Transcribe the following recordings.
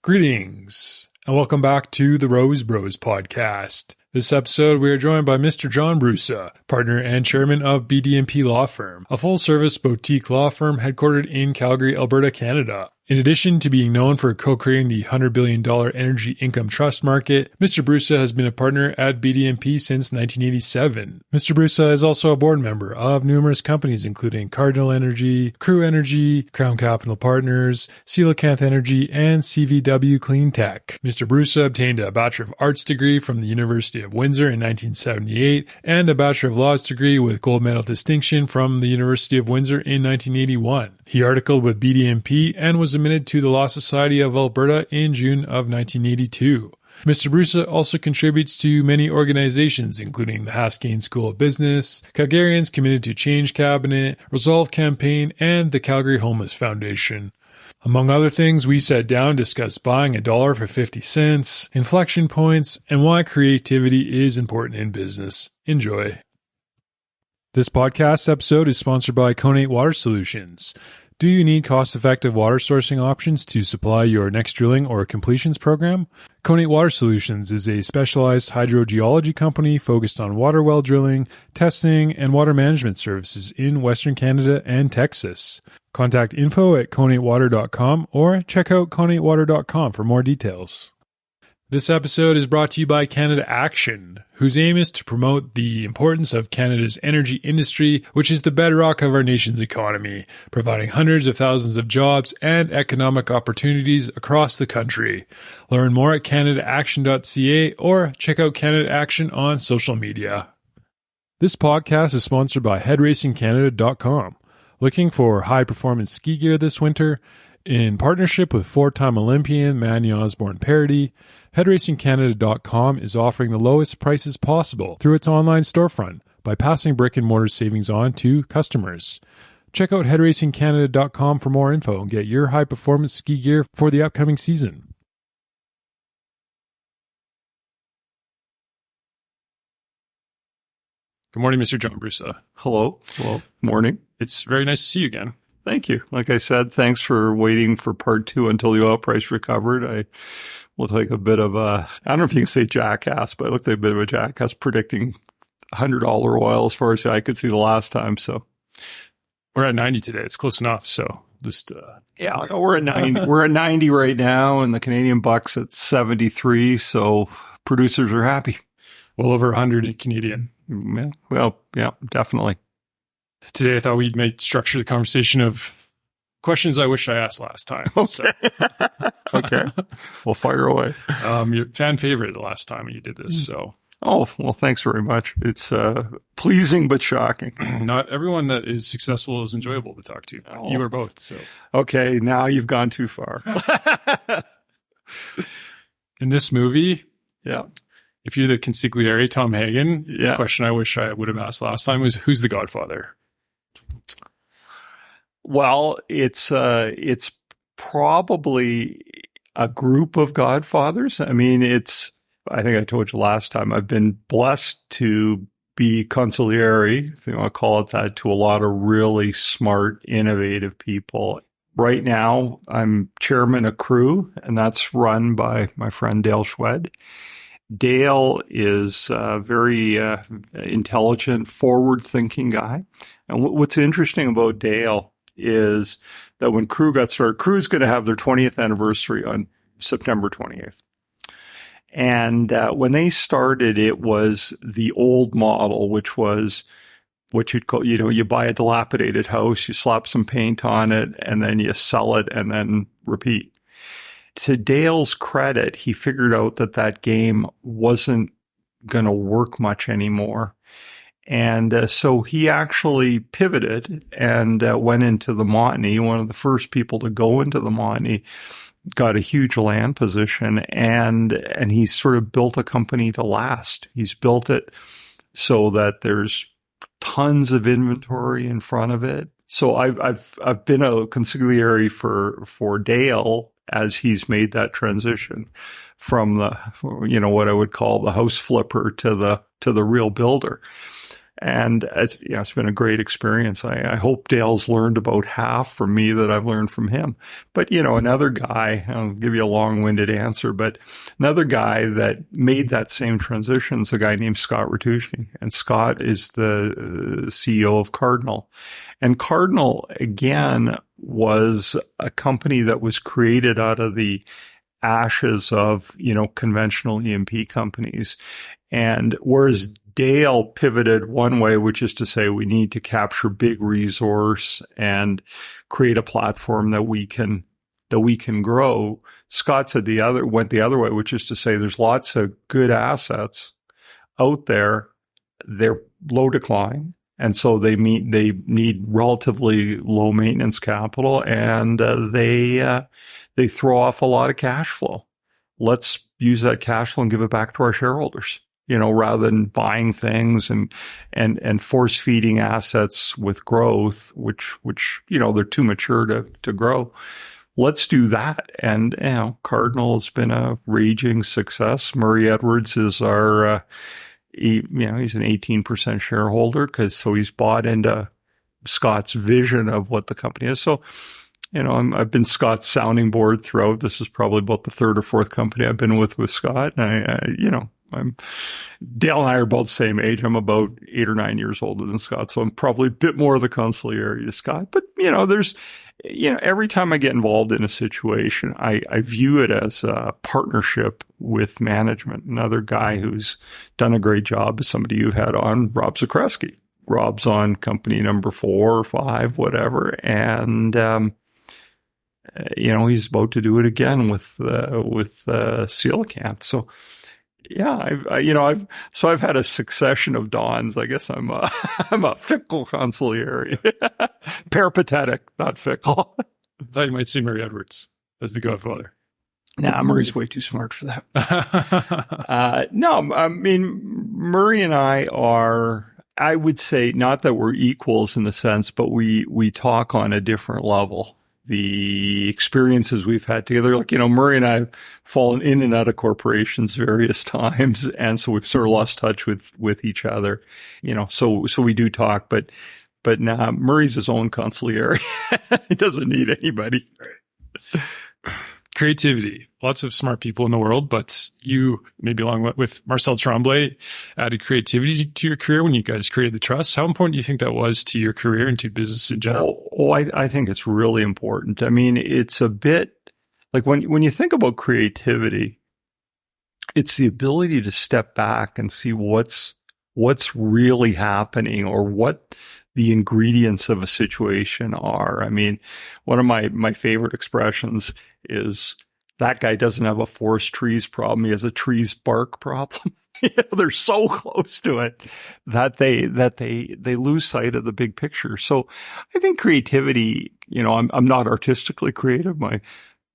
Greetings, and welcome back to the Rose Bros podcast. This episode, we are joined by Mr. John Brussa, partner and chairman of BD&P Law Firm, a full-service boutique law firm headquartered in Calgary, Alberta, Canada. In addition to being known for co-creating the $100 billion energy income trust market, Mr. Brussa has been a partner at BD&P since 1987. Mr. Brussa is also a board member of numerous companies including Cardinal Energy, Crew Energy, Crown Capital Partners, Coelacanth Energy, and CVW CleanTech. Mr. Brussa obtained a Bachelor of Arts degree from the University of Windsor in 1978 and a Bachelor of Laws degree with Gold Medalist distinction from the University of Windsor in 1981. He articled with BD&P and was admitted to the Law Society of Alberta in June of 1982. Mr. Brussa also contributes to many organizations, including the Haskayne School of Business, Calgarians Committed to Change Cabinet, Resolve Campaign, and the Calgary Homeless Foundation. Among other things, we sat down to discuss buying a dollar for 50 cents, inflection points, and why creativity is important in business. Enjoy. This podcast episode is sponsored by Conate Water Solutions. Do you need cost-effective water sourcing options to supply your next drilling or completions program? Conate Water Solutions is a specialized hydrogeology company focused on water well drilling, testing, and water management services in Western Canada and Texas. Contact info@conatewater.com or check out conatewater.com for more details. This episode is brought to you by Canada Action, whose aim is to promote the importance of Canada's energy industry, which is the bedrock of our nation's economy, providing hundreds of thousands of jobs and economic opportunities across the country. Learn more at canadaaction.ca or check out Canada Action on social media. This podcast is sponsored by headracingcanada.com. Looking for high-performance ski gear this winter? In partnership with four-time Olympian Manny Osborne Parody, headracingcanada.com is offering the lowest prices possible through its online storefront by passing brick-and-mortar savings on to customers. Check out headracingcanada.com for more info and get your high-performance ski gear for the upcoming season. Good morning, Mr. John Brussa. Hello. Hello. Morning. It's very nice to see you again. Thank you. Like I said, thanks for waiting for part two until the oil price recovered. I looked like a bit of a, I don't know if you can say jackass, but I looked like a bit of a jackass predicting $100 oil as far as I could see the last time. So we're at 90 today. It's close enough. So just, yeah, we're at 90. We're at 90 right now, and the Canadian buck's at 73. So producers are happy. Well over 100 in Canadian. Yeah, well, yeah, definitely. Today, I thought we'd structure the conversation of questions I wish I asked last time. Okay. So. Okay. Well, fire away. Your fan favorite the last time you did this. So. Oh, well, thanks very much. It's pleasing but shocking. Not everyone that is successful is enjoyable to talk to. Oh. You are both. So. Okay, now you've gone too far. In this movie, yeah. If you're the consigliere, Tom Hagen, the question I wish I would have asked last time was, who's the Godfather? Well, it's probably a group of godfathers. I mean, I think I told you last time, I've been blessed to be consigliere, if you want to call it that, to a lot of really smart, innovative people. Right now, I'm chairman of Crew, and that's run by my friend Dale Schwed. Dale is a very intelligent, forward-thinking guy. And what's interesting about Dale is that when Crew got started, Crew's going to have their 20th anniversary on September 28th. And when they started, it was the old model, which was what you'd call, you buy a dilapidated house, you slap some paint on it, and then you sell it and then repeat. To Dale's credit, he figured out that game wasn't going to work much anymore. And so he actually pivoted and went into the Montney. One of the first people to go into the Montney, got a huge land position, and he's sort of built a company to last. He's built it so that there's tons of inventory in front of it. So I've been a consigliere for Dale as he's made that transition from the, what I would call the house flipper to the real builder. And it's been a great experience. I hope Dale's learned about half from me that I've learned from him. But, another guy, I'll give you a long-winded answer, but another guy that made that same transition is a guy named Scott Ratushny. And Scott is the CEO of Cardinal. And Cardinal, again, was a company that was created out of the ashes of, conventional E&P companies. And whereas Dale pivoted one way, which is to say we need to capture big resource and create a platform that we can grow. Scott said went the other way, which is to say there's lots of good assets out there. They're low decline. And so they need relatively low maintenance capital, and they throw off a lot of cash flow. Let's use that cash flow and give it back to our shareholders, rather than buying things and force feeding assets with growth, which they're too mature to grow. Let's do that. And, Cardinal has been a raging success. Murray Edwards is our, he's an 18% shareholder so he's bought into Scott's vision of what the company is. So, I've been Scott's sounding board throughout. This is probably about the third or fourth company I've been with Scott. And Dale and I are both the same age. I'm about 8 or 9 years older than Scott. So I'm probably a bit more of the consigliere to Scott. But, every time I get involved in a situation, I view it as a partnership with management. Another guy who's done a great job is somebody you've had on, Rob Zakreski. Rob's on company number 4 or 5, whatever. And, he's about to do it again with Coelacanth. So, yeah, I've had a succession of dawns. I guess I'm a fickle consigliere. Peripatetic, not fickle. I thought you might see Murray Edwards as the godfather. Nah, Murray's way too smart for that. No, I mean, Murray and I are, I would say, not that we're equals in the sense, but we talk on a different level. The experiences we've had together, Murray and I have fallen in and out of corporations various times. And so we've sort of lost touch with each other, so we do talk, but now Murray's his own consigliere. He doesn't need anybody. Creativity. Lots of smart people in the world, but you, maybe along with Marcel Tremblay, added creativity to your career when you guys created the trust. How important do you think that was to your career and to business in general? I think it's really important. I mean, it's a bit like when you think about creativity, it's the ability to step back and see what's really happening or what the ingredients of a situation are. I mean, one of my favorite expressions is that guy doesn't have a forest trees problem. He has a trees bark problem. They're so close to it that they lose sight of the big picture. So I think creativity, I'm not artistically creative.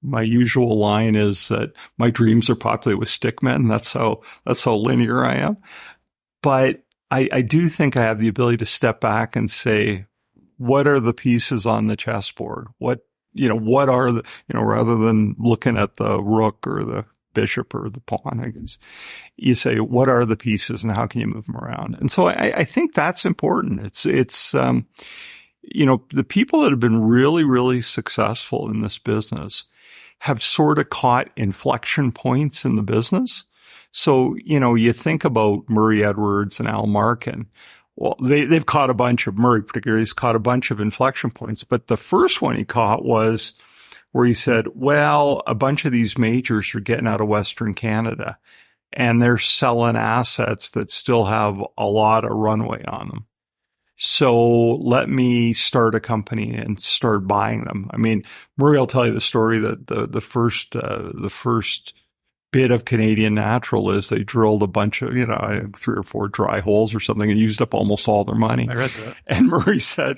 My usual line is that my dreams are populated with stickmen. That's how linear I am. But I do think I have the ability to step back and say, what are the pieces on the chessboard? What are the, rather than looking at the rook or the bishop or the pawn, I guess, you say, what are the pieces and how can you move them around? And so I think that's important. It's the people that have been really, really successful in this business have sort of caught inflection points in the business. So, you think about Murray Edwards and Al Markin. Well, they've caught a bunch of, Murray particularly has caught a bunch of inflection points. But the first one he caught was where he said, well, a bunch of these majors are getting out of Western Canada and they're selling assets that still have a lot of runway on them. So let me start a company and start buying them. I mean, Murray will tell you the story that the first bit of Canadian Natural is they drilled a bunch of, 3 or 4 dry holes or something and used up almost all their money. I read that. And Murray said,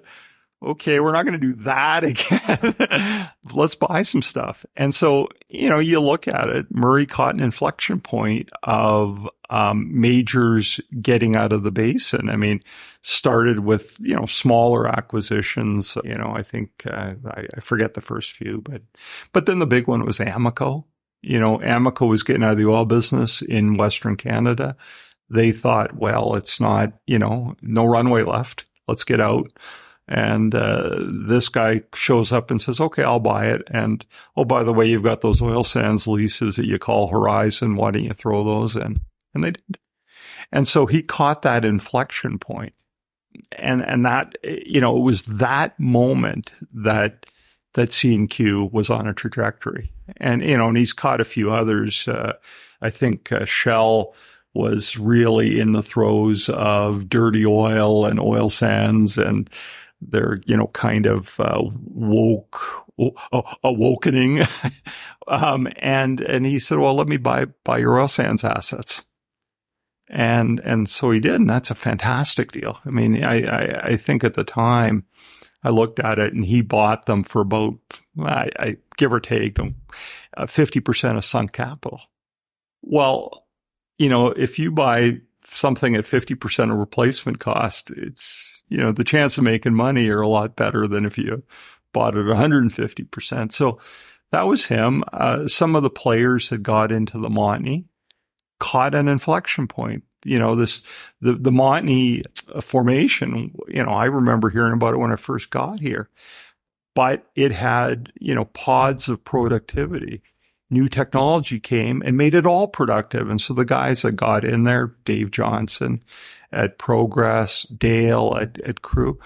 okay, we're not going to do that again. Let's buy some stuff. And so, you look at it, Murray caught an inflection point of majors getting out of the basin. I mean, started with, smaller acquisitions. I think, I forget the first few, but then the big one was Amoco. Amoco was getting out of the oil business in Western Canada. They thought, well, it's not, no runway left. Let's get out. And this guy shows up and says, okay, I'll buy it. And, oh, by the way, you've got those oil sands leases that you call Horizon. Why don't you throw those in? And they did. And so he caught that inflection point. And that, it was that moment that C&Q was on a trajectory. And, and he's caught a few others. I think Shell was really in the throes of dirty oil and oil sands, and they're, kind of awakening. And he said, well, let me buy your oil sands assets. And so he did, and that's a fantastic deal. I mean, I think at the time I looked at it, and he bought them for about, I give or take, 50% of sunk capital. Well, if you buy something at 50% of replacement cost, it's, the chance of making money are a lot better than if you bought it at 150%. So that was him. Some of the players that got into the Montney caught an inflection point. The Montney formation, I remember hearing about it when I first got here, but it had, pods of productivity. New technology came and made it all productive. And so the guys that got in there, Dave Johnson at Progress, Dale at Crew,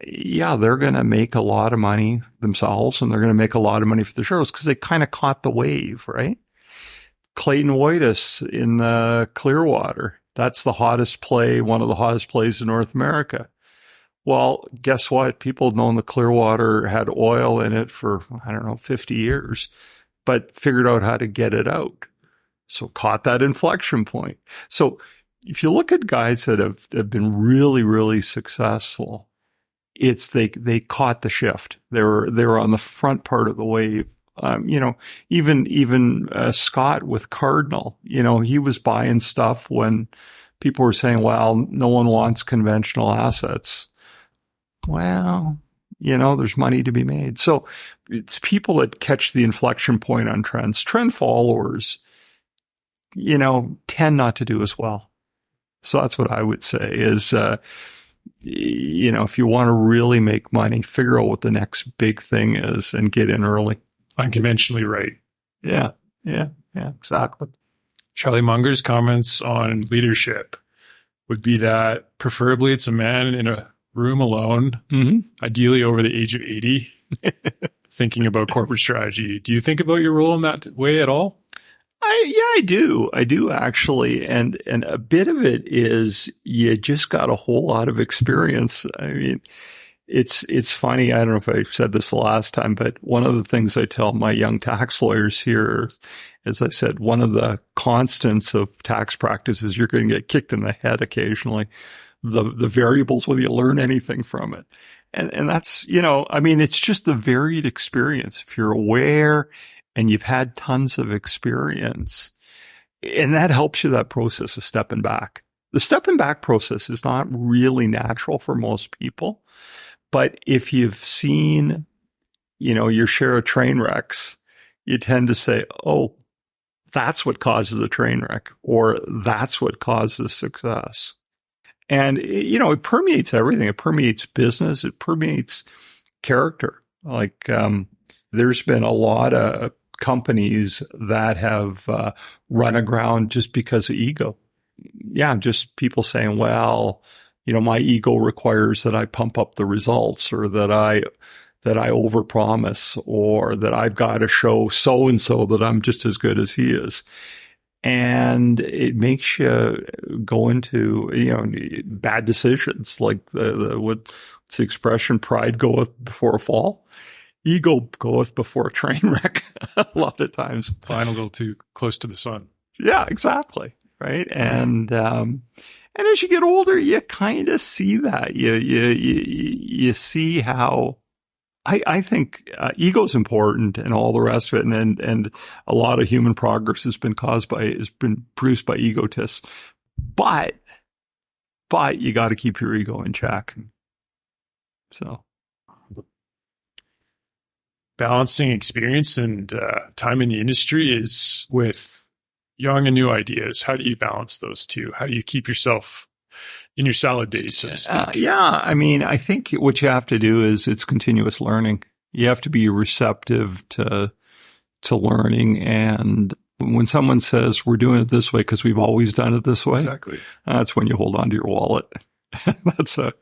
they're going to make a lot of money themselves, and they're going to make a lot of money for the shareholders because they kind of caught the wave, right? Clayton Wojtus in the Clearwater. That's the hottest play, one of the hottest plays in North America. Well, guess what? People had known the Clearwater had oil in it for, 50 years, but figured out how to get it out. So caught that inflection point. So if you look at guys that have been really, really successful, it's they caught the shift. They were on the front part of the wave. Even Scott with Cardinal, he was buying stuff when people were saying, well, no one wants conventional assets. Well, there's money to be made. So it's people that catch the inflection point on trends. Trend followers, tend not to do as well. So that's what I would say is, if you want to really make money, figure out what the next big thing is and get in early. Unconventionally right. Yeah, exactly. Charlie Munger's comments on leadership would be that preferably it's a man in a room alone, ideally over the age of 80, thinking about corporate strategy. Do you think about your role in that way at all? I do. I do actually. And a bit of it is you just got a whole lot of experience. I mean, it's funny. I don't know if I said this the last time, but one of the things I tell my young tax lawyers here, as I said, one of the constants of tax practice is you're going to get kicked in the head occasionally. The variables, whether you learn anything from it. And that's, it's just the varied experience. If you're aware and you've had tons of experience, and that helps you, that process of stepping back. The stepping back process is not really natural for most people. But if you've seen, your share of train wrecks, you tend to say, oh, that's what causes a train wreck, or that's what causes success. And, it permeates everything. It permeates business. It permeates character. Like, there's been a lot of companies that have run aground just because of ego. Yeah, just people saying, well, my ego requires that I pump up the results, or that I overpromise, or that I've got to show so-and-so that I'm just as good as he is. And it makes you go into, bad decisions. Like what's the expression? Pride goeth before a fall. Ego goeth before a train wreck. A lot of times. Flying a little too close to the sun. Yeah, exactly. Right. And as you get older, you kind of see that. You see how, I think ego is important and all the rest of it, and a lot of human progress has been produced by egotists. But you got to keep your ego in check. So balancing experience and time in the industry is with, young and new ideas. How do you balance those two? How do you keep yourself in your salad days, so to speak? Yeah. I mean, I think what you have to do is it's continuous learning. You have to be receptive to learning. And when someone says we're doing it this way because we've always done it this way, Exactly. That's when you hold on to your wallet. That's a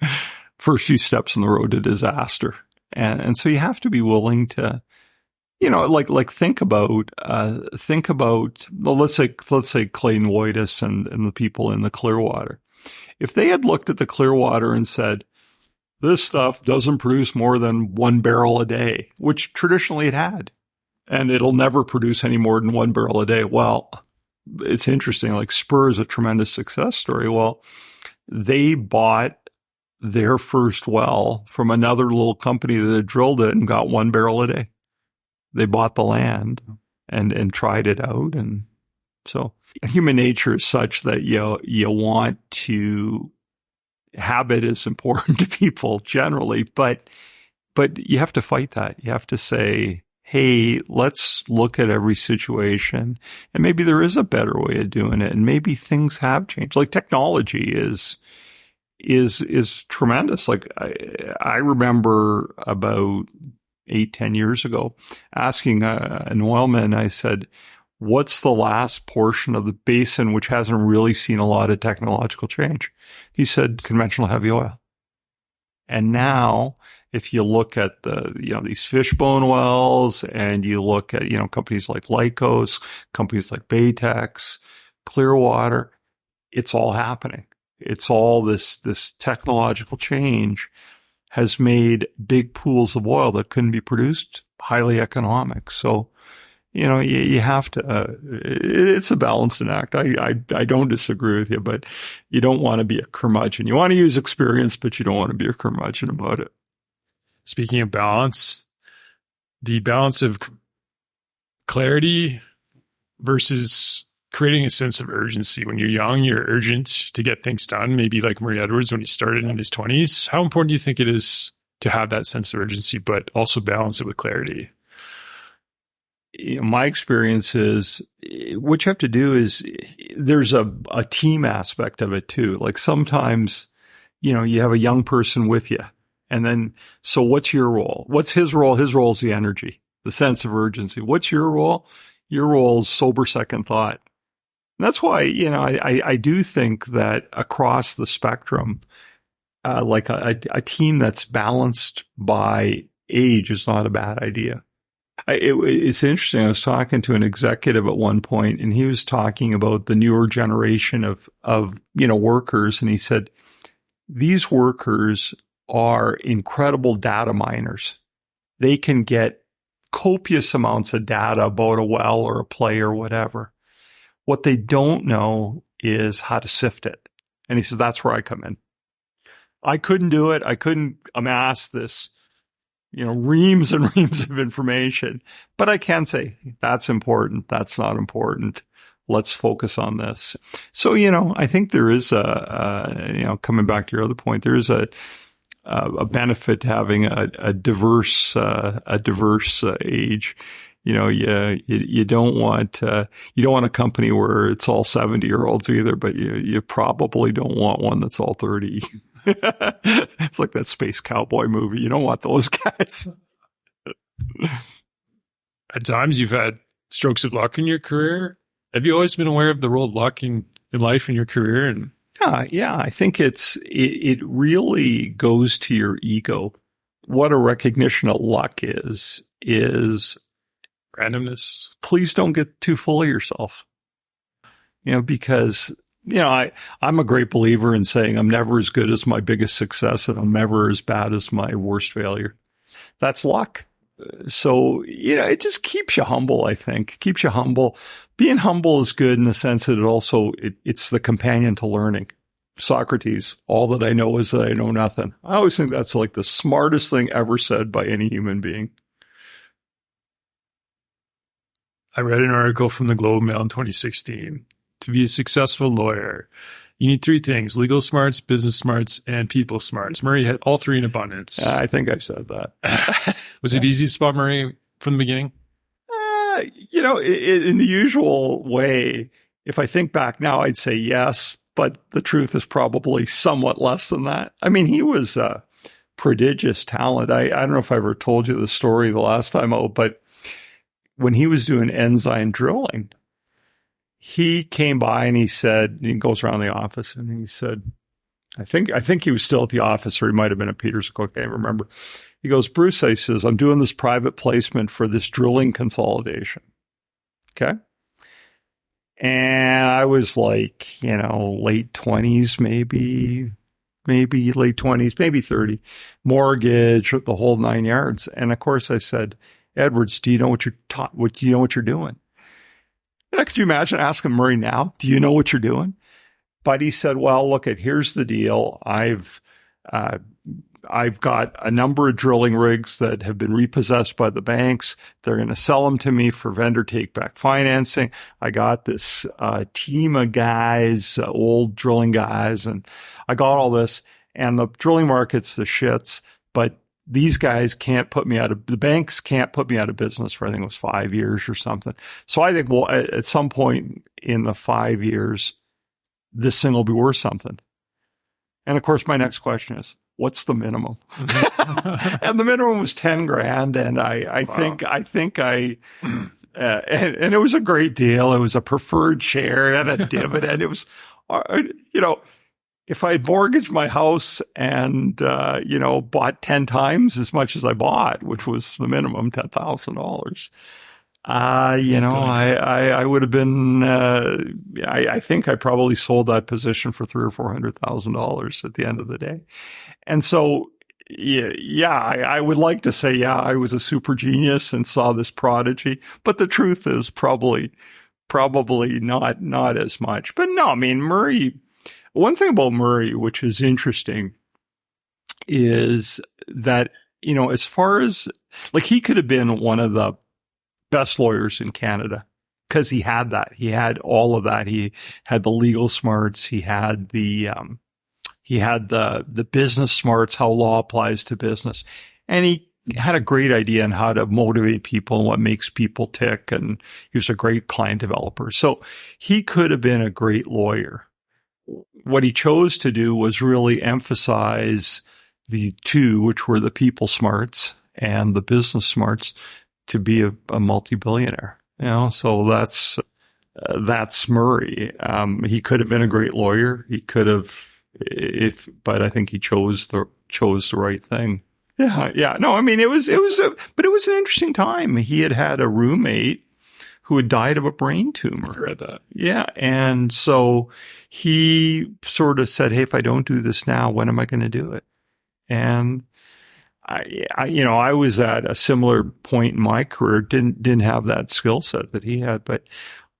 first few steps on the road to disaster. And so you have to be willing to, like think about, well, let's say Clayton Woitis and the people in the Clearwater. If they had looked at the Clearwater and said, this stuff doesn't produce more than 1 barrel a day, which traditionally it had, and it'll never produce any more than 1 barrel a day. Well, it's interesting. Like Spur is a tremendous success story. Well, they bought their first well from another little company that had drilled it and got 1 barrel a day. They bought the land and tried it out. And so human nature is such that you want to, habit is important to people generally, but you have to fight that. You have to say, hey, let's look at every situation, and maybe there is a better way of doing it. And maybe things have changed. Like technology is tremendous. Like I remember about 8-10 years ago asking an oilman, I said, what's the last portion of the basin which hasn't really seen a lot of technological change? He said, conventional heavy oil. And now, if you look at these fishbone wells and you look at, companies like Lycos, companies like Baytex, Clearwater, it's all happening. It's all this technological change has made big pools of oil that couldn't be produced highly economic. So, you have to, it's a balancing act. I don't disagree with you, but you don't want to be a curmudgeon. You want to use experience, but you don't want to be a curmudgeon about it. Speaking of balance, the balance of clarity versus creating a sense of urgency. When you're young, you're urgent to get things done, maybe like Murray Edwards when he started in his 20s. How important do you think it is to have that sense of urgency, but also balance it with clarity? My experience is what you have to do is there's a team aspect of it too. Like sometimes, you have a young person with you, and then, so what's your role? What's his role? His role is the energy, the sense of urgency. What's your role? Your role is sober second thought. And that's why, I do think that across the spectrum, like a team that's balanced by age is not a bad idea. It's interesting. I was talking to an executive at one point, and he was talking about the newer generation of workers. And he said, these workers are incredible data miners. They can get copious amounts of data about a well or a play or whatever. What they don't know is how to sift it. And he says, that's where I come in. I couldn't do it. I couldn't amass this, reams and reams of information, but I can say that's important. That's not important. Let's focus on this. So, I think there is coming back to your other point, there is a benefit to having a diverse age. You don't want a company where it's all 70-year-olds either, but you probably don't want one that's all 30. It's like that space cowboy movie. You don't want those guys. At times you've had strokes of luck in your career. Have you always been aware of the role of luck in life and your career? And yeah. I think it really goes to your ego. What a recognition of luck is randomness. Please don't get too full of yourself. Because I'm a great believer in saying I'm never as good as my biggest success and I'm never as bad as my worst failure. That's luck. So, it just keeps you humble, I think. Keeps you humble. Being humble is good in the sense that it's the companion to learning. Socrates, all that I know is that I know nothing. I always think that's like the smartest thing ever said by any human being. I read an article from the Globe Mail in 2016. To be a successful lawyer, you need 3 things: legal smarts, business smarts, and people smarts. Murray had all 3 in abundance. I think I said that. Was it easy to spot Murray from the beginning? In the usual way, If I think back now, I'd say yes, but the truth is probably somewhat less than that. I mean, he was a prodigious talent. I don't know if I ever told you the story the last time out, but when he was doing enzyme drilling, he came by and he said, he goes around the office and he said, I think he was still at the office, or he might have been at Peterscook. I can't remember. He goes, Bruce, he says, I'm doing this private placement for this drilling consolidation. Okay. And I was like, late 20s, maybe late 20s, maybe 30, mortgage, the whole 9 yards. And of course I said, Edwards, do you know what you're doing? And could you imagine asking Murray now, do you know what you're doing? But he said, well, look, here's the deal. I've got a number of drilling rigs that have been repossessed by the banks. They're going to sell them to me for vendor take-back financing. I got this team of guys, old drilling guys, and I got all this. And the drilling market's the shits, but these guys the banks can't put me out of business for, I think it was 5 years or something. So I think, well, at some point in the 5 years, this thing will be worth something. And of course, my next question is, what's the minimum? And the minimum was 10 grand. And I think and it was a great deal. It was a preferred share and a dividend. It was, if I had mortgaged my house and, bought 10 times as much as I bought, which was the minimum, $10,000, I would have been, I think I probably sold that position for $300,000 or $400,000 at the end of the day. And so, I would like to say, I was a super genius and saw this prodigy, but the truth is probably not as much. But no, I mean, Murray, one thing about Murray, which is interesting, is that, as far as, like, he could have been one of the best lawyers in Canada because he had that. He had all of that. He had the legal smarts. He had the business smarts, how law applies to business. And he had a great idea on how to motivate people and what makes people tick. And he was a great client developer. So he could have been a great lawyer. What he chose to do was really emphasize the two, which were the people smarts and the business smarts, to be a multi-billionaire. So that's Murray. He could have been a great lawyer. He could have, but I think he chose the right thing. Yeah. No, I mean, it was an interesting time. He had a roommate who had died of a brain tumor. I read that. Yeah. And so he sort of said, hey, if I don't do this now, when am I going to do it? And I was at a similar point in my career, didn't have that skill set that he had, but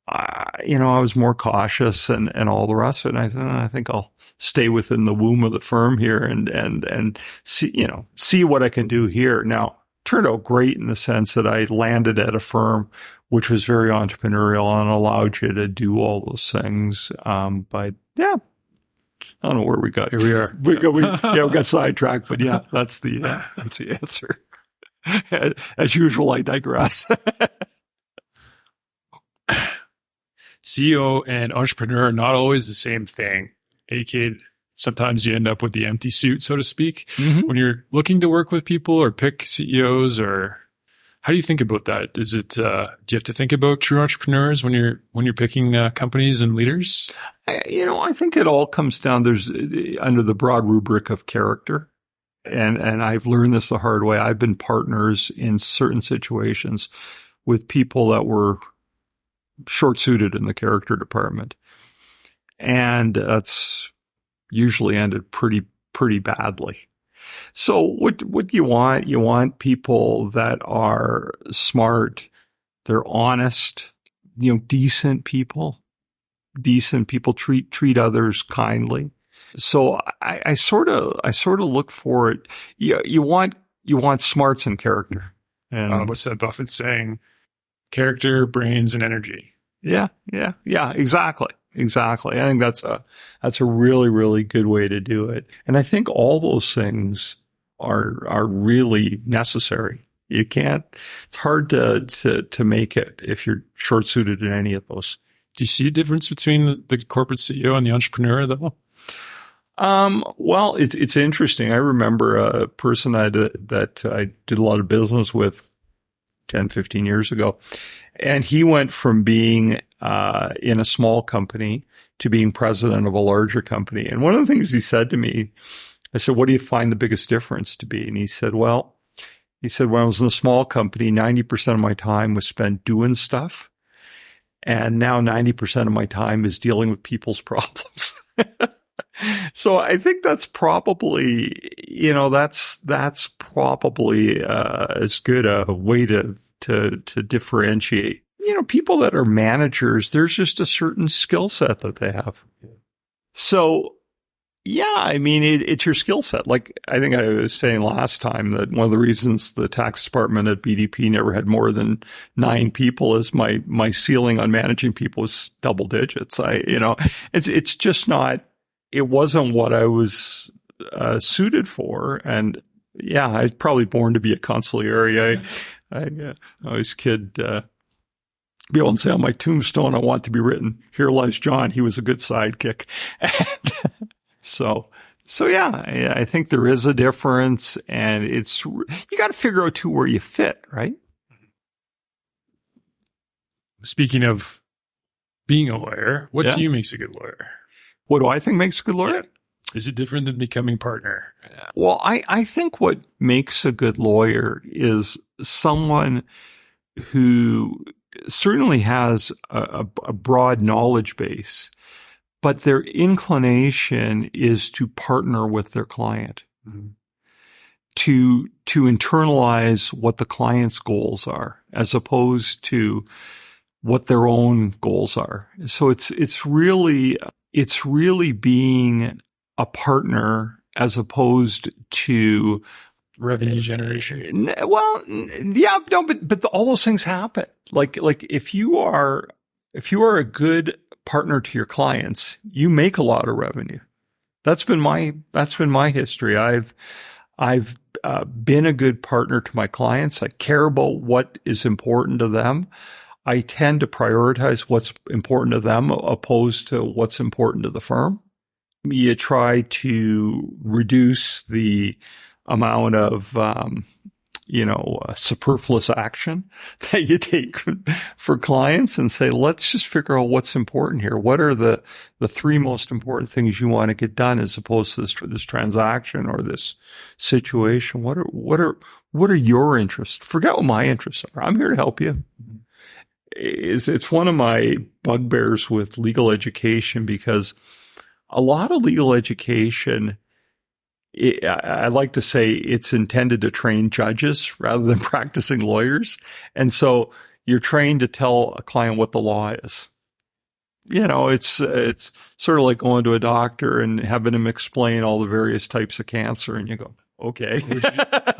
I was more cautious and all the rest of it. And I thought, I think I'll stay within the womb of the firm here and see what I can do here. Now, turned out great in the sense that I landed at a firm which was very entrepreneurial and allowed you to do all those things. But yeah, I don't know where we got. Here we are. We got sidetracked, but yeah, that's the answer. As usual, I digress. CEO and entrepreneur are not always the same thing. aka sometimes you end up with the empty suit, so to speak. Mm-hmm. When you're looking to work with people or pick CEOs, or how do you think about that? Is it, do you have to think about true entrepreneurs when you're picking companies and leaders? I think it all comes down, there's under the broad rubric of character. And I've learned this the hard way. I've been partners in certain situations with people that were short-suited in the character department. And that's usually ended pretty badly. So what do you want? You want people that are smart, they're honest, decent people treat others kindly. So I sort of look for it. You want smarts and character. And what's that Buffett saying? Character, brains, and energy. Yeah, exactly. I think that's a really, really good way to do it. And I think all those things are really necessary. It's hard to make it if you're short-suited in any of those Do you see a difference between the corporate CEO and the entrepreneur, though? Well, it's interesting. I remember a person that I did a lot of business with 10, 15 years ago. And he went from being in a small company to being president of a larger company. And one of the things he said to me, I said, what do you find the biggest difference to be? And he said, when I was in a small company, 90% of my time was spent doing stuff. And now 90% of my time is dealing with people's problems. So I think that's probably, that's probably as good a way to differentiate. People that are managers, there's just a certain skill set that they have. So, yeah, I mean, it's your skill set. Like I think I was saying last time that one of the reasons the tax department at BDP never had more than 9 people is my ceiling on managing people was double digits. It's just not. It wasn't what I was suited for. And yeah, I was probably born to be a consigliere. I always kid be able to say on my tombstone, I want to be written, here lies John. He was a good sidekick. And so yeah, I think there is a difference, and you got to figure out too where you fit, right? Speaking of being a lawyer, what to you makes a good lawyer? What do I think makes a good lawyer? Yeah. Is it different than becoming partner? Well, I think what makes a good lawyer is someone who certainly has a broad knowledge base, but their inclination is to partner with their client, to internalize what the client's goals are, as opposed to what their own goals are. So it's really being a partner as opposed to revenue generation. Well, yeah, no, but all those things happen. Like if you are a good partner to your clients, you make a lot of revenue. That's been my history. I've been a good partner to my clients. I care about what is important to them. I tend to prioritize what's important to them opposed to what's important to the firm. You try to reduce the amount of, superfluous action that you take for clients and say, let's just figure out what's important here. What are the 3 most important things you want to get done as opposed to this transaction or this situation? What are your interests? Forget what my interests are. I'm here to help you. It's one of my bugbears with legal education, because a lot of legal education, I like to say it's intended to train judges rather than practicing lawyers. And so you're trained to tell a client what the law is. It's sort of like going to a doctor and having him explain all the various types of cancer. And you go, okay.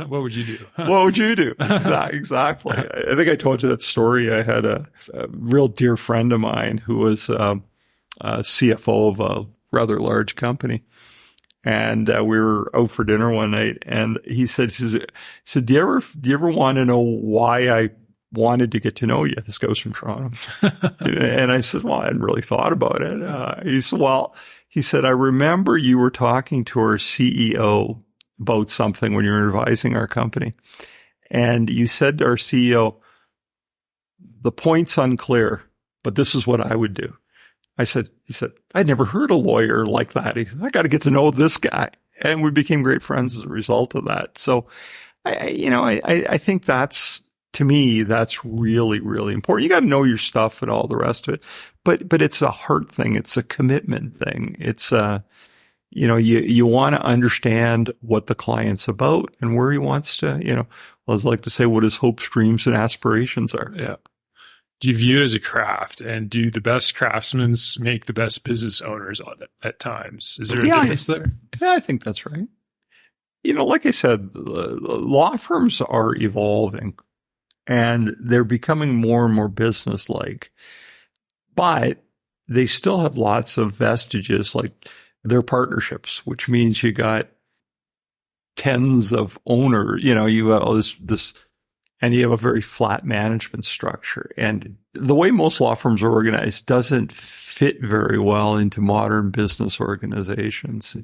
What would you do? What would you do? Exactly. I think I told you that story. I had a real dear friend of mine who was a CFO of a rather large company. And we were out for dinner one night, and he said, do you ever want to know why I wanted to get to know you? This goes from Toronto. And I said, well, I hadn't really thought about it. He said, I remember you were talking to our CEO about something when you were advising our company. And you said to our CEO, the point's unclear, but this is what I would do. He said, I'd never heard a lawyer like that. He said, I got to get to know this guy. And we became great friends as a result of that. So, I think to me, that's really, really important. You got to know your stuff and all the rest of it. But it's a heart thing. It's a commitment thing. It's, you want to understand what the client's about and where he wants to, I like to say what his hopes, dreams, and aspirations are. Yeah. Do you view it as a craft, and do the best craftsmen make the best business owners at times? Is there a difference there? Yeah, I think that's right. Like I said, law firms are evolving and they're becoming more and more business-like, but they still have lots of vestiges, like their partnerships, which means you got tens of owners, you got all this and you have a very flat management structure. And the way most law firms are organized doesn't fit very well into modern business organizations.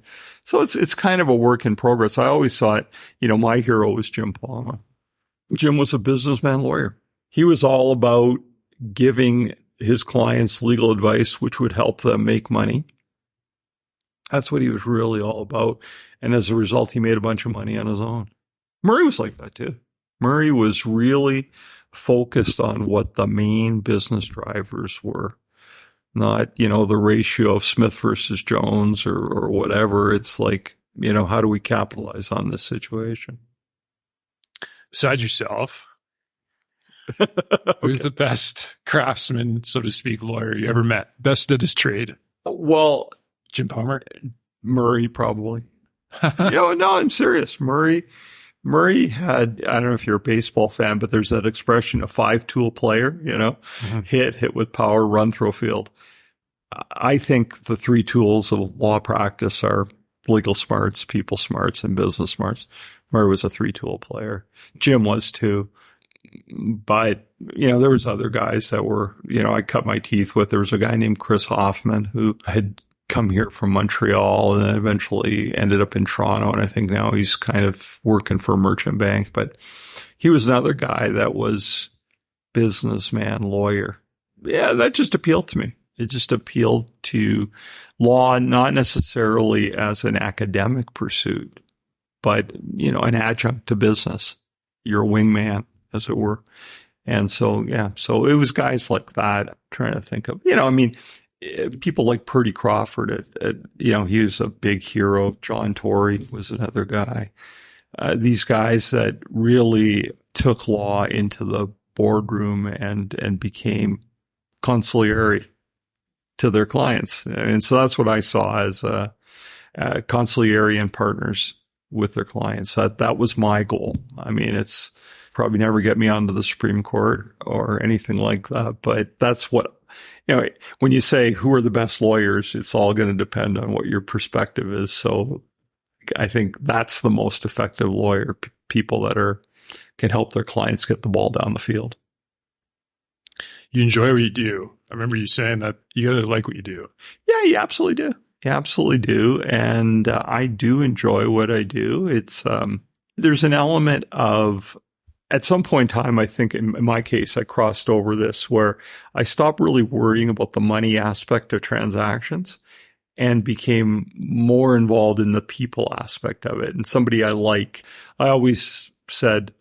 So it's kind of a work in progress. I always thought, my hero was Jim Palmer. Jim was a businessman lawyer. He was all about giving his clients legal advice, which would help them make money. That's what he was really all about. And as a result, he made a bunch of money on his own. Murray was like that too. Murray was really focused on what the main business drivers were, not, the ratio of Smith versus Jones or whatever. It's like, how do we capitalize on this situation? Besides yourself, who's the best craftsman, so to speak, lawyer you ever met? Best at his trade? Well, Jim Palmer? Murray, probably. No, I'm serious. Murray had, I don't know if you're a baseball fan, but there's that expression, a 5-tool player, Mm-hmm. hit with power, run through a field. I think the 3 tools of law practice are legal smarts, people smarts, and business smarts. Murray was a 3-tool player. Jim was too. But, there was other guys that were, I cut my teeth with. There was a guy named Chris Hoffman who had come here from Montreal and then eventually ended up in Toronto. And I think now he's kind of working for a merchant bank. But he was another guy that was businessman, lawyer. Yeah, that just appealed to me. It just appealed to law, not necessarily as an academic pursuit, but, an adjunct to business. You're a wingman, as it were. And so, so it was guys like that. I'm trying to think of, people like Purdy Crawford, he was a big hero. John Tory was another guy. These guys that really took law into the boardroom and became consigliere to their clients. And so that's what I saw as consigliere and partners with their clients. That was my goal. It's probably never get me onto the Supreme Court or anything like that, but that's what, when you say who are the best lawyers, it's all going to depend on what your perspective is. So I think that's the most effective lawyer, people that can help their clients get the ball down the field. You enjoy what you do. I remember you saying that you got to like what you do. Yeah, you absolutely do. You absolutely do. And I do enjoy what I do. It's, there's an element of, at some point in time, I think in my case, I crossed over this where I stopped really worrying about the money aspect of transactions and became more involved in the people aspect of it. And somebody I always said,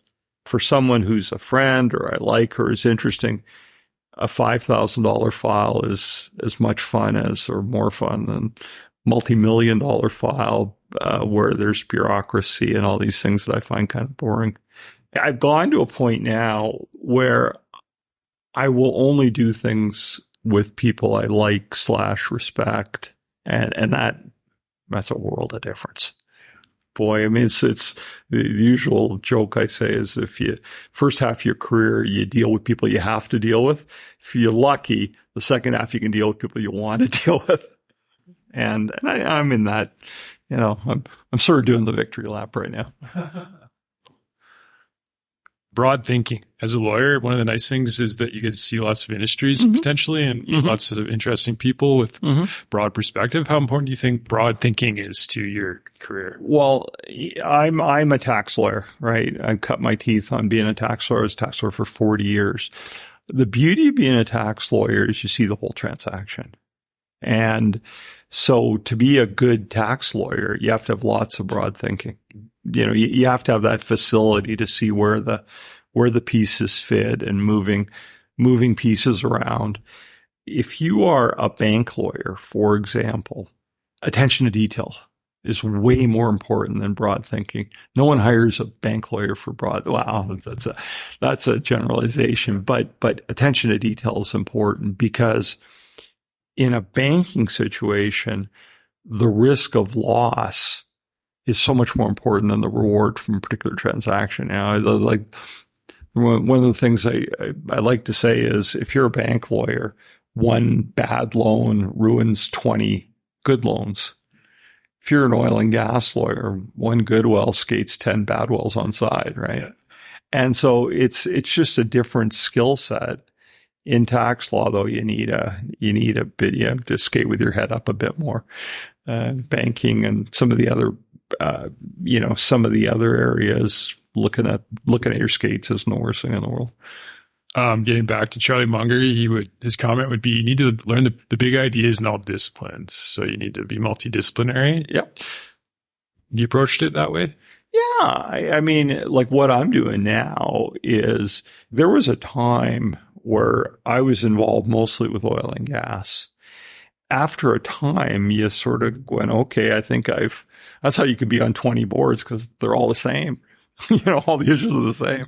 for someone who's a friend or I like or is interesting, a $5,000 file is as much fun as or more fun than multi-million-dollar file where there's bureaucracy and all these things that I find kind of boring. I've gone to a point now where I will only do things with people I like / respect. And that's a world of difference. Boy, it's the usual joke I say is if you first half of your career, you deal with people you have to deal with. If you're lucky, the second half you can deal with people you want to deal with. And I'm in that, I'm sort of doing the victory lap right now. Broad thinking. As a lawyer, one of the nice things is that you get to see lots of industries potentially and lots of interesting people with broad perspective. How important do you think broad thinking is to your career? Well, I'm a tax lawyer, right? I cut my teeth on being a tax lawyer. I was a tax lawyer for 40 years. The beauty of being a tax lawyer is you see the whole transaction. And so to be a good tax lawyer, you have to have lots of broad thinking. You have to have that facility to see where the pieces fit and moving pieces around. If you are a bank lawyer, for example, attention to detail is way more important than broad thinking. No one hires a bank lawyer for broad. Wow, that's a generalization, but attention to detail is important because in a banking situation, the risk of loss is so much more important than the reward from a particular transaction. Now, like one of the things I like to say is if you're a bank lawyer, one bad loan ruins 20 good loans. If you're an oil and gas lawyer, one good well skates 10 bad wells on side, right? And so it's just a different skill set. In tax law, though, you need a bit, you have to skate with your head up a bit more. Banking and some of the other, some of the other areas, looking at your skates isn't the worst thing in the world. Getting back to Charlie Munger, his comment would be, you need to learn the big ideas in all disciplines. So you need to be multidisciplinary. Yep. You approached it that way? Yeah. I mean, like what I'm doing now is there was a time where I was involved mostly with oil and gas. After a time, you sort of went, okay, I think that's how you could be on 20 boards because they're all the same. All the issues are the same.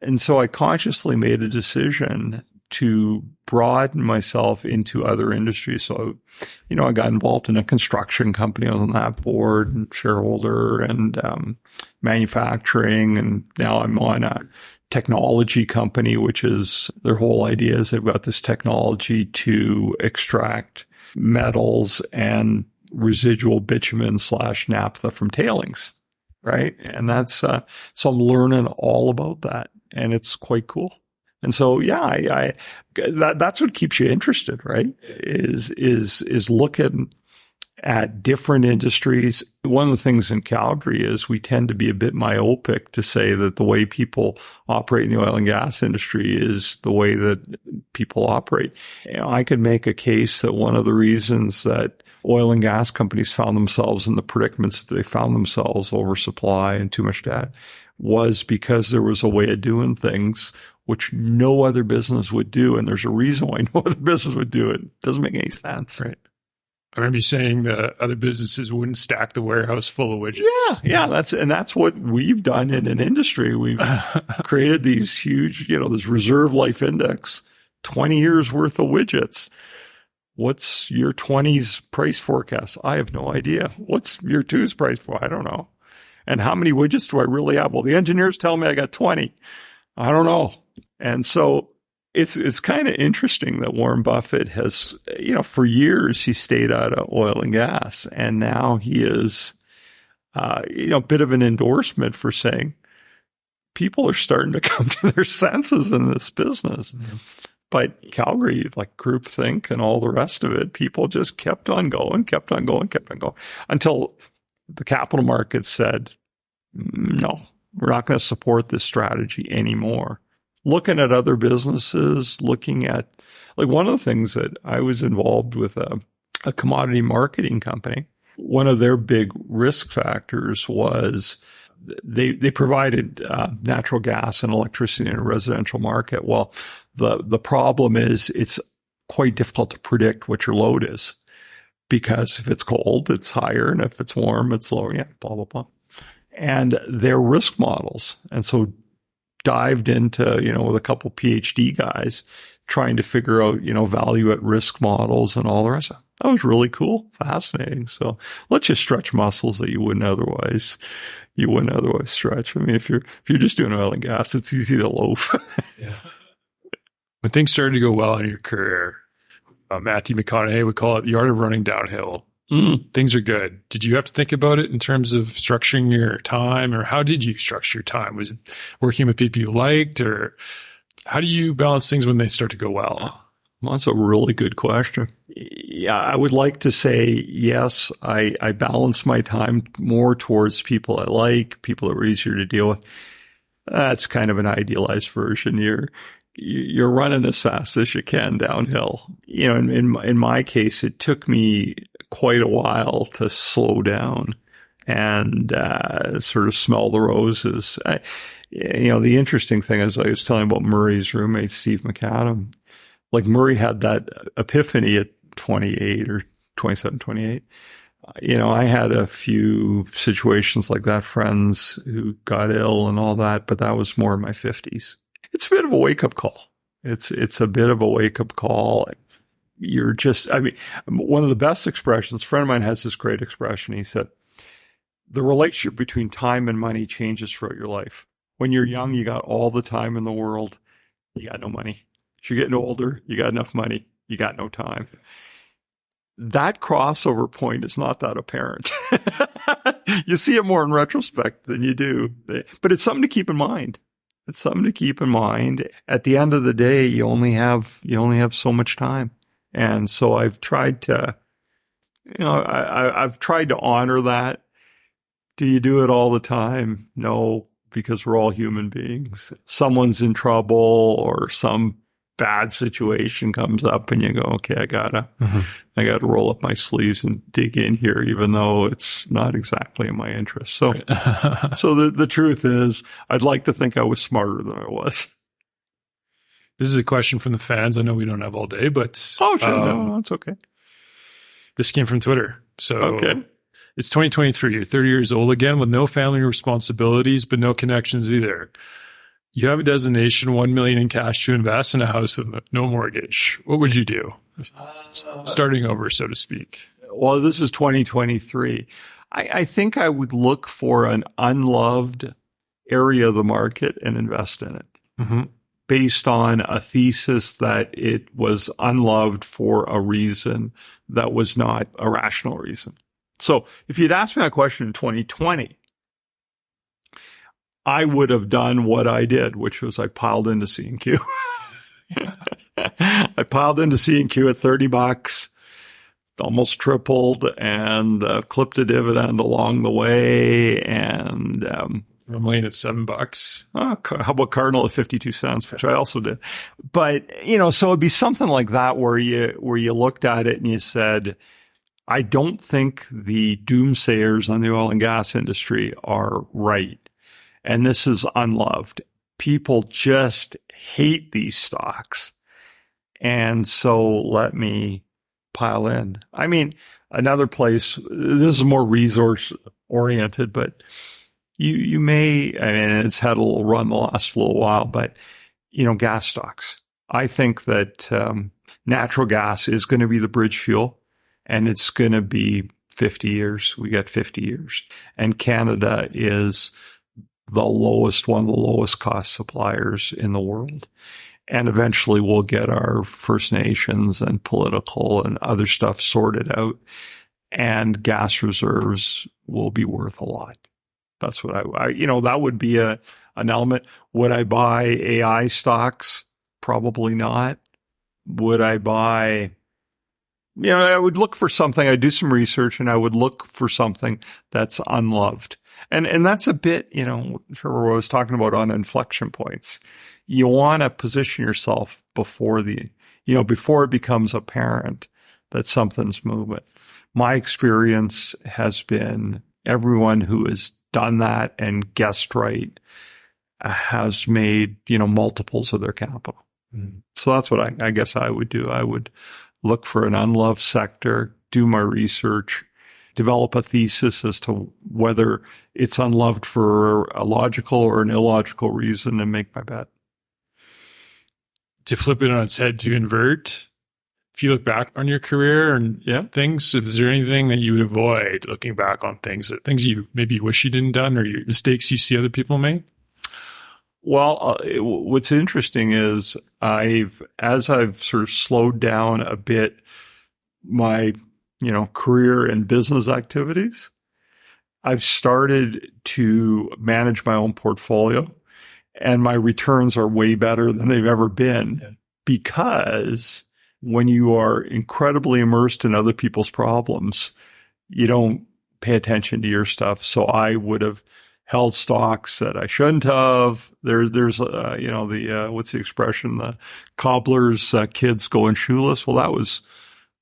And so I consciously made a decision to broaden myself into other industries. So, I got involved in a construction company. I was on that board and shareholder and manufacturing. And now I'm on a technology company, which is their whole idea is they've got this technology to extract metals and residual bitumen / naphtha from tailings. Right. And that's, so I'm learning all about that and it's quite cool. And so, yeah, that's what keeps you interested, right? Is looking at different industries. One of the things in Calgary is we tend to be a bit myopic to say that the way people operate in the oil and gas industry is the way that people operate. I could make a case that one of the reasons that oil and gas companies found themselves in the predicaments that they found themselves, oversupply and too much debt, was because there was a way of doing things which no other business would do. And there's a reason why no other business would do it. It doesn't make any sense. Right. I remember you saying that other businesses wouldn't stack the warehouse full of widgets. Yeah. That's what we've done in an industry. We've created these huge, this reserve life index, 20 years worth of widgets. What's your 20's price forecast? I have no idea. What's your 2's price for? I don't know. And how many widgets do I really have? Well, the engineers tell me I got 20. I don't know. And so it's kind of interesting that Warren Buffett has, for years he stayed out of oil and gas. And now he is, a bit of an endorsement for saying people are starting to come to their senses in this business. Mm-hmm. But Calgary, like groupthink and all the rest of it, people just kept on going until the capital markets said, no, we're not going to support this strategy anymore. Looking at other businesses, looking at, like one of the things that I was involved with a commodity marketing company, one of their big risk factors was they provided natural gas and electricity in a residential market. Well, the problem is it's quite difficult to predict what your load is because if it's cold, it's higher, and if it's warm, it's lower. Yeah, blah, blah, blah. And they're risk models. And so dived into, with a couple PhD guys trying to figure out, value at risk models and all the rest of it. That was really cool, fascinating. So let's just stretch muscles that you wouldn't otherwise stretch. I mean, if you're just doing oil and gas, it's easy to loaf. Yeah. When things started to go well in your career, Matthew McConaughey would call it the art of running downhill. Things are good. Did you have to think about it in terms of structuring your time, or how did you structure your time? Was it working with people you liked, or how do you balance things when they start to go well? Well, that's a really good question. Yeah, I would like to say yes, I balance my time more towards people I like, people that were easier to deal with. That's kind of an idealized version. You're running as fast as you can downhill. In my case, it took me quite a while to slow down and sort of smell the roses. The interesting thing is I was telling about Murray's roommate, Steve McAdam. Like Murray had that epiphany at 28 or 27, 28. I had a few situations like that, friends who got ill and all that, but that was more in my 50s. It's a bit of a wake-up call. It's a bit of a wake-up call. You're just, one of the best expressions, a friend of mine has this great expression. He said, the relationship between time and money changes throughout your life. When you're young, you got all the time in the world. You got no money. As you're getting older, you got enough money. You got no time. That crossover point is not that apparent. You see it more in retrospect than you do. But it's something to keep in mind. It's something to keep in mind. At the end of the day, you only have so much time. And so I've tried to, I've tried to honor that. Do you do it all the time? No, because we're all human beings. Someone's in trouble or some bad situation comes up and you go, okay, I gotta roll up my sleeves and dig in here, even though it's not exactly in my interest. So, so the truth is, I'd like to think I was smarter than I was. This is a question from the fans. I know we don't have all day, but oh, sure, no, that's okay. This came from Twitter. So okay. It's 2023. You're 30 years old again with no family responsibilities, but no connections either. You have a designation, $1 million in cash to invest in a house with no mortgage. What would you do? Starting over, so to speak. Well, this is 2023. I think I would look for an unloved area of the market and invest in it based on a thesis that it was unloved for a reason that was not a rational reason. So if you'd asked me that question in 2020, I would have done what I did, which was I piled into C&Q. I piled into C&Q at $30, almost tripled, and clipped a dividend along the way. And $1 million at $7. How about Cardinal at 52 cents, which I also did. But so it'd be something like that where you looked at it and you said, I don't think the doomsayers on the oil and gas industry are right. And this is unloved. People just hate these stocks. And so let me pile in. I mean, another place, this is more resource oriented, but you may, I mean, it's had a little run the last little while, but gas stocks. I think that natural gas is going to be the bridge fuel, and it's going to be 50 years. We got 50 years. And Canada is one of the lowest cost suppliers in the world. And eventually we'll get our First Nations and political and other stuff sorted out, and gas reserves will be worth a lot. That's what I that would be an element. Would I buy AI stocks? Probably not. Would I buy, I would look for something. I'd do some research and I would look for something that's unloved. And that's a bit, for what I was talking about on inflection points. You want to position yourself before before it becomes apparent that something's moving. My experience has been everyone who has done that and guessed right has made, multiples of their capital. So that's what I guess I would do. I would look for an unloved sector, do my research, develop a thesis as to whether it's unloved for a logical or an illogical reason, and make my bet. To flip it on its head, to invert, if you look back on your career and things, is there anything that you would avoid looking back on things you maybe wish you didn't done, or mistakes you see other people make? Well, what's interesting is as I've sort of slowed down a bit my, career and business activities, I've started to manage my own portfolio, and my returns are way better than they've ever been, because when you are incredibly immersed in other people's problems, you don't pay attention to your stuff. So I would have held stocks that I shouldn't have. There's what's the expression? The cobbler's kids going shoeless. Well, that was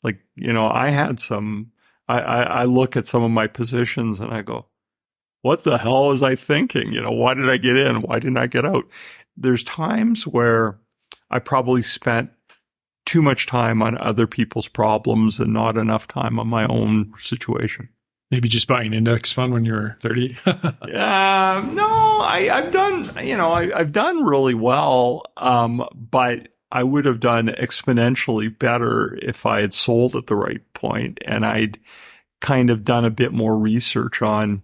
like, I had I look at some of my positions and I go, what the hell was I thinking? Why did I get in? Why didn't I get out? There's times where I probably spent too much time on other people's problems and not enough time on my own situation. Maybe just buying an index fund when you were 30. No, I've done, I've done really well. But I would have done exponentially better if I had sold at the right point, and I'd kind of done a bit more research on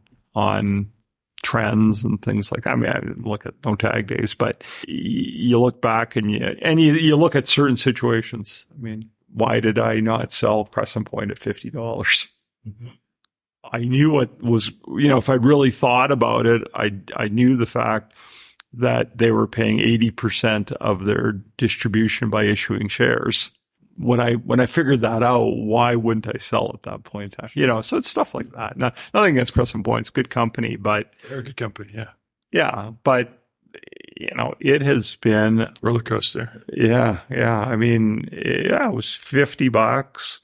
trends and things like that. I mean, I didn't look at no tag days, but you look back and you look at certain situations. I mean, why did I not sell Crescent Point at $50? Mm-hmm. I knew it was, if I'd really thought about it, I knew the fact that they were paying 80% of their distribution by issuing shares. When I figured that out, why wouldn't I sell at that point in time? So it's stuff like that. Nothing against Crescent Point's good company, but they're a good company, yeah. Yeah, but it has been roller coaster. Yeah. I mean, it was $50,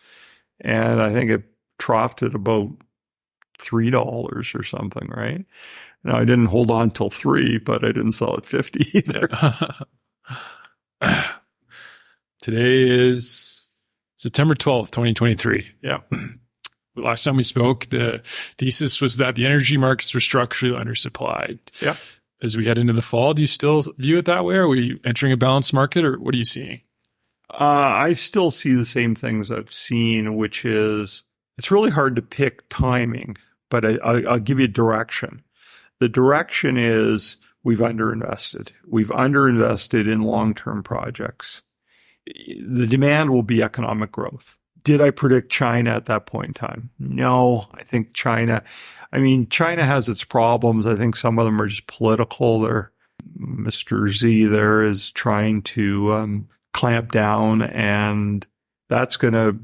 and I think it troughed at about $3 or something, right? Now I didn't hold on till $3, but I didn't sell at $50 either. Yeah. Today is September 12th, 2023. Yeah. Last time we spoke, the thesis was that the energy markets were structurally undersupplied. Yeah. As we head into the fall, do you still view it that way? Are we entering a balanced market, or what are you seeing? I still see the same things I've seen, which is it's really hard to pick timing, but I'll give you direction. The direction is we've underinvested. We've underinvested in long-term projects. The demand will be economic growth. Did I predict China at that point in time? No, I think China has its problems. I think some of them are just political. Mr. Z there is trying to clamp down, and that's going to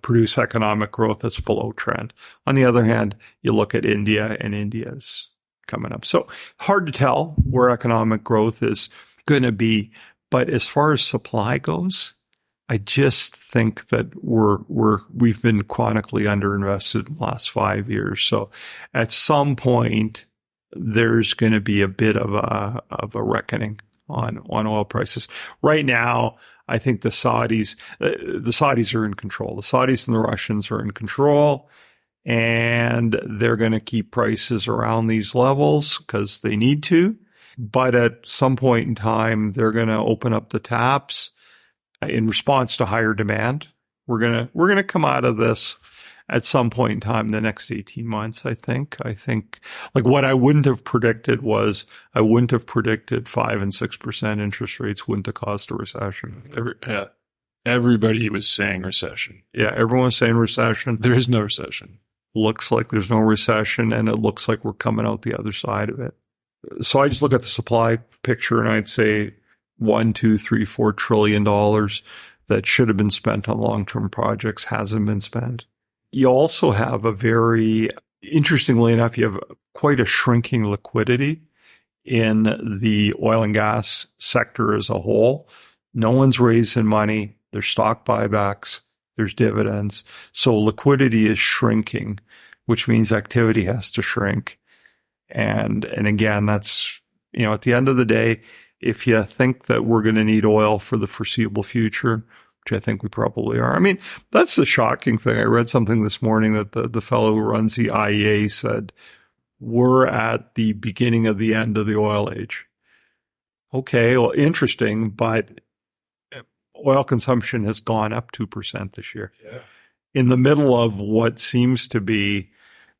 produce economic growth that's below trend. On the other hand, you look at India, and India's coming up. So hard to tell where economic growth is going to be. But as far as supply goes, I just think that we've been chronically underinvested in the last 5 years. So at some point, there's going to be a bit of a reckoning on oil prices. Right now, I think the Saudis are in control. The Saudis and the Russians are in control, and they're going to keep prices around these levels because they need to. But at some point in time, they're going to open up the taps in response to higher demand. We're going to come out of this at some point in time in the next 18 months, I think. Like what I wouldn't have predicted was I wouldn't have predicted 5 and 6% interest rates wouldn't have caused a recession. Everybody was saying recession. Yeah, everyone's saying recession. There is no recession. Looks like there's no recession, and it looks like we're coming out the other side of it. So I just look at the supply picture and I'd say $1, $2, $3, $4 trillion that should have been spent on long-term projects hasn't been spent. You also have interestingly enough, you have quite a shrinking liquidity in the oil and gas sector as a whole. No one's raising money. There's stock buybacks. There's dividends. So liquidity is shrinking, which means activity has to shrink. And again, that's, at the end of the day, if you think that we're going to need oil for the foreseeable future, which I think we probably are. I mean, that's the shocking thing. I read something this morning that the fellow who runs the IEA said, we're at the beginning of the end of the oil age. Okay, well, interesting, but oil consumption has gone up 2% this year. Yeah. In the middle of what seems to be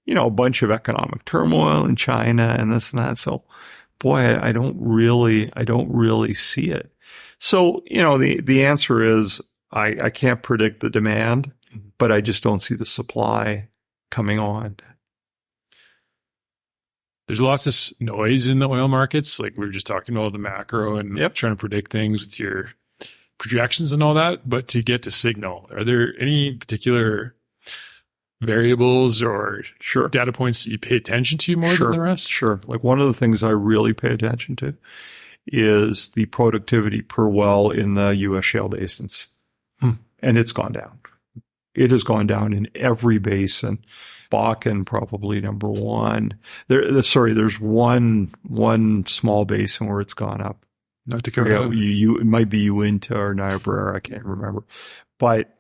a bunch of economic turmoil in China and this and that. So, boy, I don't really see it. So, the answer is I can't predict the demand, but I just don't see the supply coming on. There's lots of noise in the oil markets. Like we were just talking about the macro and trying to predict things with your projections and all that. But to get to signal, are there any particular variables or data points that you pay attention to more than the rest? Sure. Like one of the things I really pay attention to is the productivity per well in the U.S. shale basins. And it's gone down. It has gone down in every basin. Bakken probably number one. There's one small basin where it's gone up. Not Dakota. It might be Uinta or Niobrara. I can't remember. But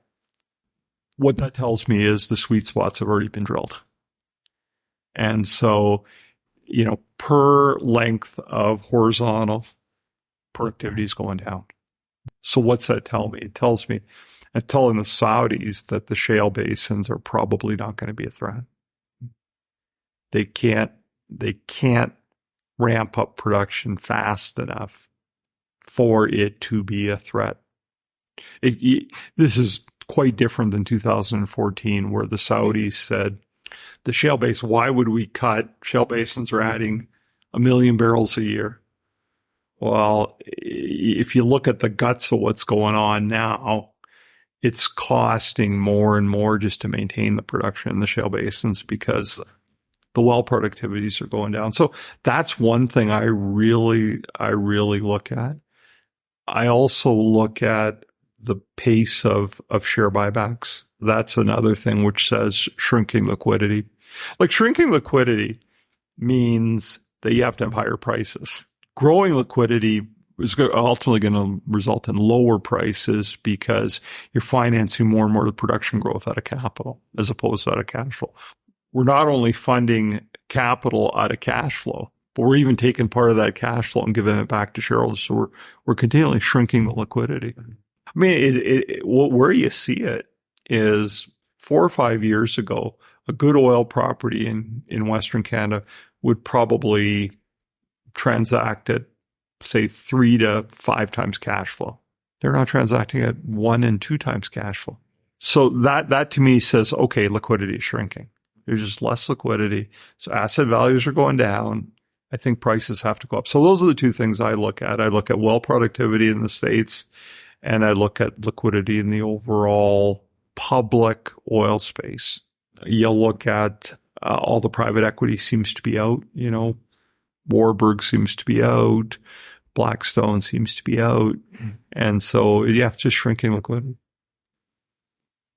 what that tells me is the sweet spots have already been drilled. And so, per length of horizontal, productivity is going down. So what's that tell me? It tells me, it's telling the Saudis that the shale basins are probably not going to be a threat. They can't ramp up production fast enough for it to be a threat. This is quite different than 2014, where the Saudis said, the shale base, why would we cut? Shale basins are adding 1 million barrels a year. Well, if you look at the guts of what's going on now, it's costing more and more just to maintain the production in the shale basins because the well productivities are going down. So that's one thing I really look at. I also look at the pace of share buybacks. That's another thing which says shrinking liquidity. Like shrinking liquidity means that you have to have higher prices. Growing liquidity is ultimately going to result in lower prices because you're financing more and more of the production growth out of capital as opposed to out of cash flow. We're not only funding capital out of cash flow, but we're even taking part of that cash flow and giving it back to shareholders. So we're continually shrinking the liquidity. I mean, where you see it is 4 or 5 years ago, a good oil property in Western Canada would probably transact at, say, 3 to 5 times cash flow. They're now transacting at 1 and 2 times cash flow. So that to me says, okay, liquidity is shrinking. There's just less liquidity. So asset values are going down. I think prices have to go up. So those are the two things I look at. I look at well productivity in the States, and I look at liquidity in the overall public oil space. You'll look at all the private equity seems to be out. You know, Warburg seems to be out. Blackstone seems to be out. And so, yeah, just shrinking liquidity.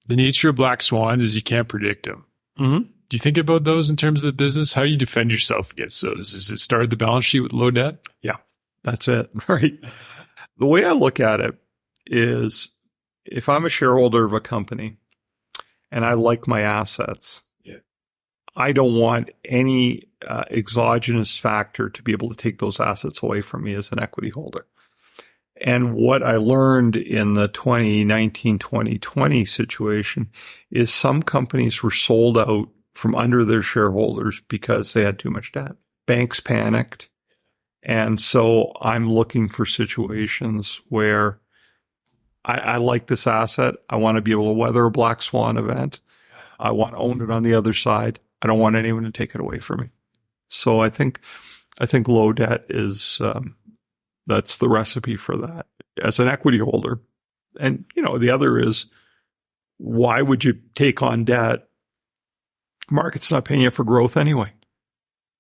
The nature of black swans is you can't predict them. Mm-hmm. Do you think about those in terms of the business? How do you defend yourself against those? Is it start the balance sheet with low debt? Yeah, that's it. Right. The way I look at it is if I'm a shareholder of a company and I like my assets, I don't want any exogenous factor to be able to take those assets away from me as an equity holder. And what I learned in the 2019-2020 situation is some companies were sold out from under their shareholders because they had too much debt. Banks panicked. And so I'm looking for situations where I like this asset. I want to be able to weather a black swan event. I want to own it on the other side. I don't want anyone to take it away from me. So I think low debt is, that's the recipe for that as an equity holder. And, you know, the other is, why would you take on debt? Market's not paying you for growth anyway.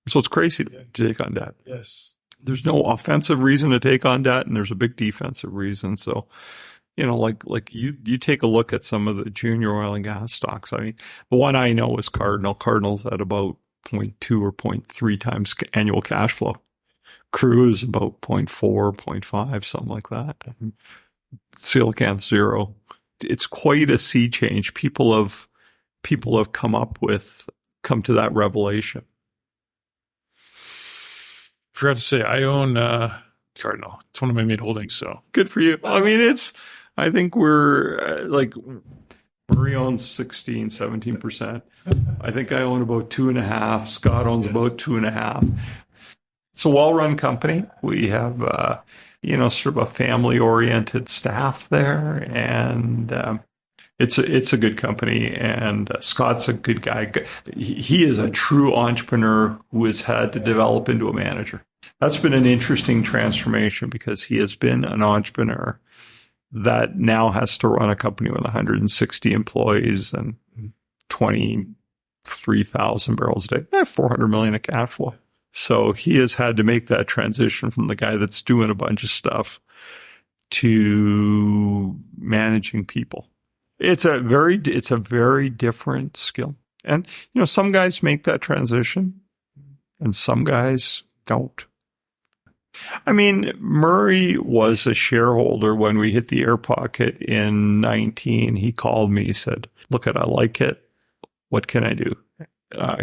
So it's crazy to take on debt. Yes. There's no offensive reason to take on debt, and there's a big defensive reason. So, you know, like you take a look at some of the junior oil and gas stocks. I mean, the one I know is Cardinal. Cardinal's at about 0.2 or 0.3 times annual cash flow. Crew is about 0.4, 0.5, something like that. Coelacanth 0. It's quite a sea change. People have come to that revelation. Forgot to say, I own Cardinal. It's one of my main holdings. So good for you. I mean, I think we're like Murray owns 16, 17%. I think I own about 2.5. Scott owns about 2.5. It's a well-run company. We have, sort of a family-oriented staff there, and it's a good company. And Scott's a good guy. He is a true entrepreneur who has had to develop into a manager. That's been an interesting transformation because he has been an entrepreneur that now has to run a company with 160 employees and 23,000 barrels a day, $400 million of cash flow. So he has had to make that transition from the guy that's doing a bunch of stuff to managing people. It's a very different skill. And, you know, some guys make that transition and some guys don't. I mean, Murray was a shareholder when we hit the air pocket in 19. He called me, he said, look, I like it. What can I do?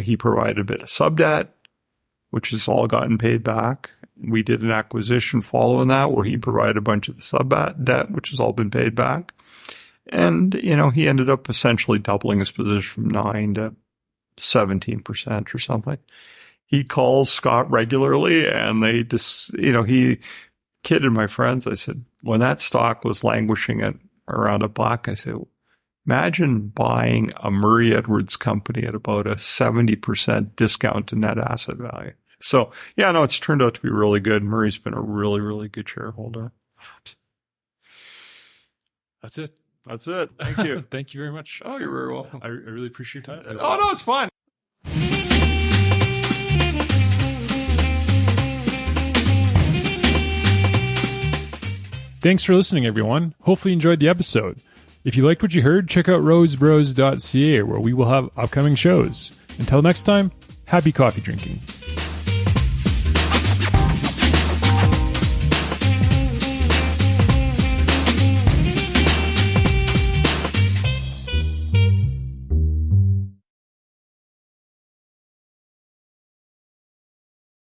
He provided a bit of sub-debt, which has all gotten paid back. We did an acquisition following that where he provided a bunch of the sub-debt, which has all been paid back. And, you know, he ended up essentially doubling his position from 9 to 17% or something. He calls Scott regularly and they just, he kidded my friends. I said, when that stock was languishing at around $1, I said, imagine buying a Murray Edwards company at about a 70% discount to net asset value. So, yeah, no, it's turned out to be really good. Murray's been a really, really good shareholder. That's it. That's it. Thank you. Thank you very much. Oh, you're very welcome. I really appreciate your time. Oh, no, it's fine. Thanks for listening, everyone. Hopefully you enjoyed the episode. If you liked what you heard, check out rosebros.ca, where we will have upcoming shows. Until next time, happy coffee drinking.